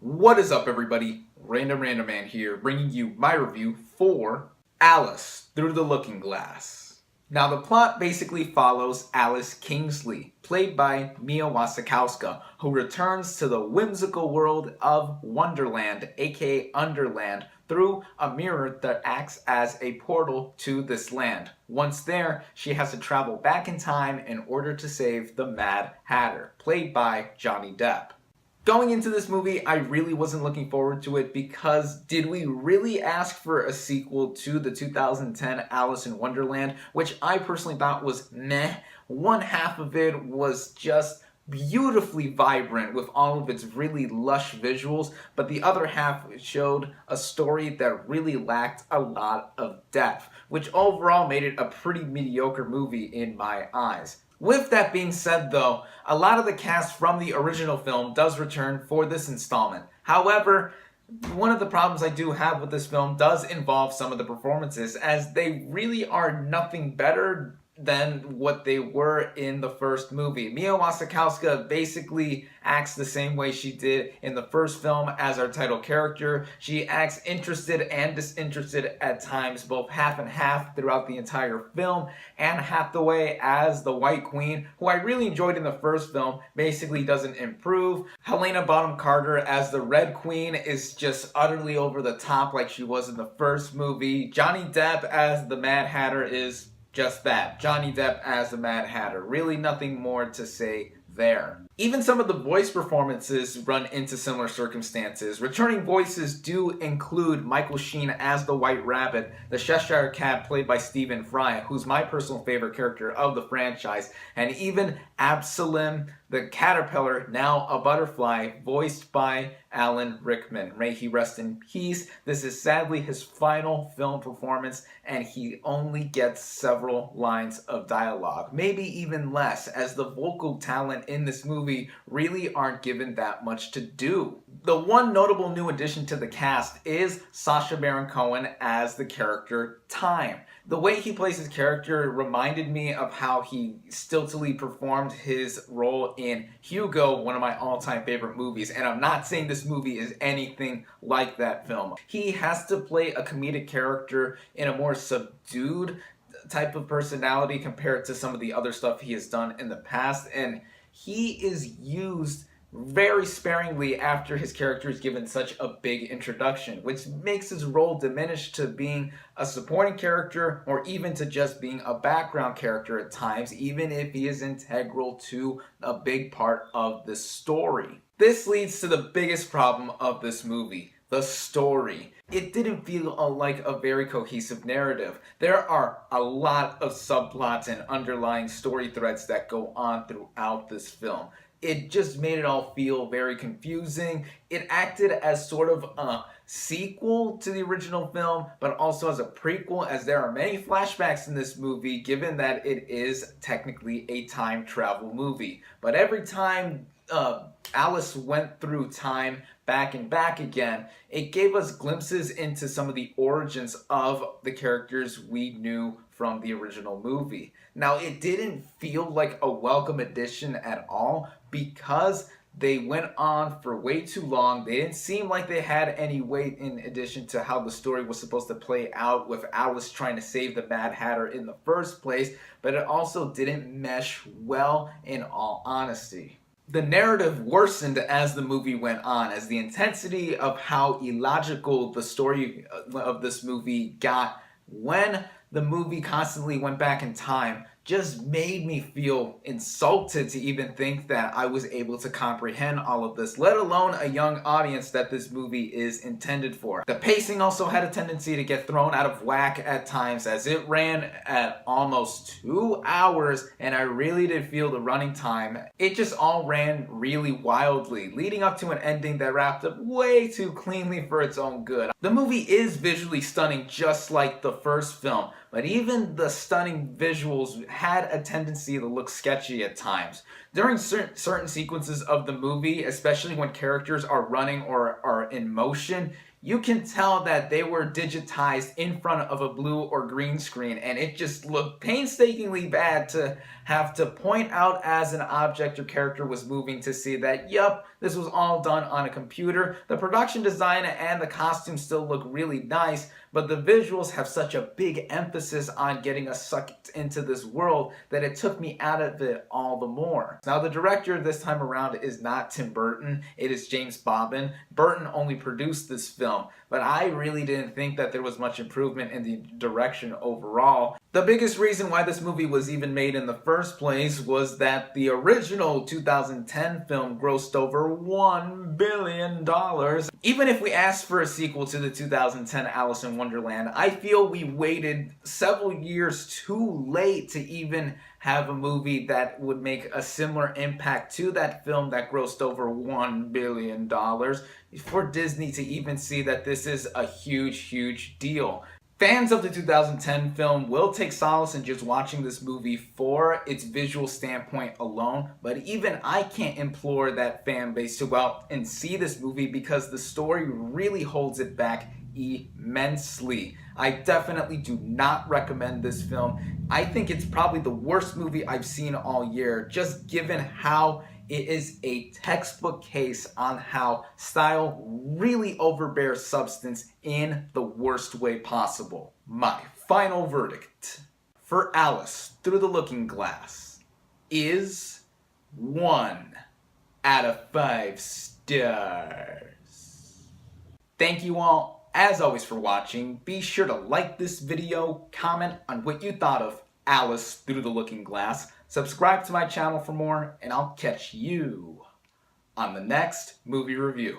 What is up, everybody? Random Random Man here, bringing you my review for Alice Through the Looking Glass. Now, the plot basically follows Alice Kingsley, played by Mia Wasikowska, who returns to the whimsical world of Wonderland, aka Underland, through a mirror that acts as a portal to this land. Once there, she has to travel back in time in order to save the Mad Hatter, played by Johnny Depp. Going into this movie, I really wasn't looking forward to it because did we really ask for a sequel to the 2010 Alice in Wonderland, which I personally thought was meh. One half of it was just beautifully vibrant with all of its really lush visuals, but the other half showed a story that really lacked a lot of depth, which overall made it a pretty mediocre movie in my eyes. With that being said, though, a lot of the cast from the original film does return for this installment. However, one of the problems I do have with this film does involve some of the performances, as they really are nothing better than what they were in the first movie. Mia Wasikowska basically acts the same way she did in the first film as our title character. She acts interested and disinterested at times, both half and half throughout the entire film. Anne Hathaway as the White Queen, who I really enjoyed in the first film, basically doesn't improve. Helena Bonham Carter as the Red Queen is just utterly over the top like she was in the first movie. Johnny Depp as the Mad Hatter is just that. Johnny Depp as the Mad Hatter. Really nothing more to say there. Even some of the voice performances run into similar circumstances. Returning voices do include Michael Sheen as the White Rabbit, the Cheshire Cat played by Stephen Fry, who's my personal favorite character of the franchise, and even Absalom the Caterpillar, now a butterfly, voiced by Alan Rickman. May he rest in peace. This is sadly his final film performance, and he only gets several lines of dialogue, maybe even less, as the vocal talent in this movie really aren't given that much to do. The one notable new addition to the cast is Sacha Baron Cohen as the character Time. The way he plays his character reminded me of how he stiltily performed his role in Hugo, one of my all-time favorite movies, and I'm not saying this movie is anything like that film. He has to play a comedic character in a more subdued type of personality compared to some of the other stuff he has done in the past, and he is used very sparingly after his character is given such a big introduction, which makes his role diminish to being a supporting character or even to just being a background character at times, even if he is integral to a big part of the story. This leads to the biggest problem of this movie: the story. It didn't feel like a very cohesive narrative. There are a lot of subplots and underlying story threads that go on throughout this film. It just made it all feel very confusing. It acted as sort of a sequel to the original film, but also as a prequel, as there are many flashbacks in this movie, given that it is technically a time travel movie. But every time Alice went through time back and back again, it gave us glimpses into some of the origins of the characters we knew from the original movie. Now, it didn't feel like a welcome addition at all because they went on for way too long. They didn't seem like they had any weight in addition to how the story was supposed to play out with Alice trying to save the Mad Hatter in the first place, but it also didn't mesh well, in all honesty. The narrative worsened as the movie went on, as the intensity of how illogical the story of this movie got when the movie constantly went back in time just made me feel insulted to even think that I was able to comprehend all of this, let alone a young audience that this movie is intended for. The pacing also had a tendency to get thrown out of whack at times, as it ran at almost 2 hours, and I really did feel the running time. It just all ran really wildly, leading up to an ending that wrapped up way too cleanly for its own good. The movie is visually stunning just like the first film, but even the stunning visuals had a tendency to look sketchy at times. During certain sequences of the movie, especially when characters are running or are in motion, you can tell that they were digitized in front of a blue or green screen, and it just looked painstakingly bad to have to point out as an object your character was moving to see that, yup, this was all done on a computer. The production design and the costumes still look really nice, but the visuals have such a big emphasis on getting us sucked into this world that it took me out of it all the more. Now, the director this time around is not Tim Burton, it is James Bobbin. Burton only produced this film, but I really didn't think that there was much improvement in the direction overall. The biggest reason why this movie was even made in the first place was that the original 2010 film grossed over $1 billion. Even if we asked for a sequel to the 2010 Alice in Wonderland, I feel we waited several years too late to even have a movie that would make a similar impact to that film that grossed over $1 billion for Disney to even see that this is a huge deal. Fans of the 2010 film will take solace in just watching this movie for its visual standpoint alone, but even I can't implore that fan base to go out and see this movie because the story really holds it back immensely. I definitely do not recommend this film. I think it's probably the worst movie I've seen all year, just given how it is a textbook case on how style really overbears substance in the worst way possible. My final verdict for Alice Through the Looking Glass is 1 out of 5 stars. Thank you all, as always, for watching. Be sure to like this video, comment on what you thought of Alice Through the Looking Glass, subscribe to my channel for more, and I'll catch you on the next movie review.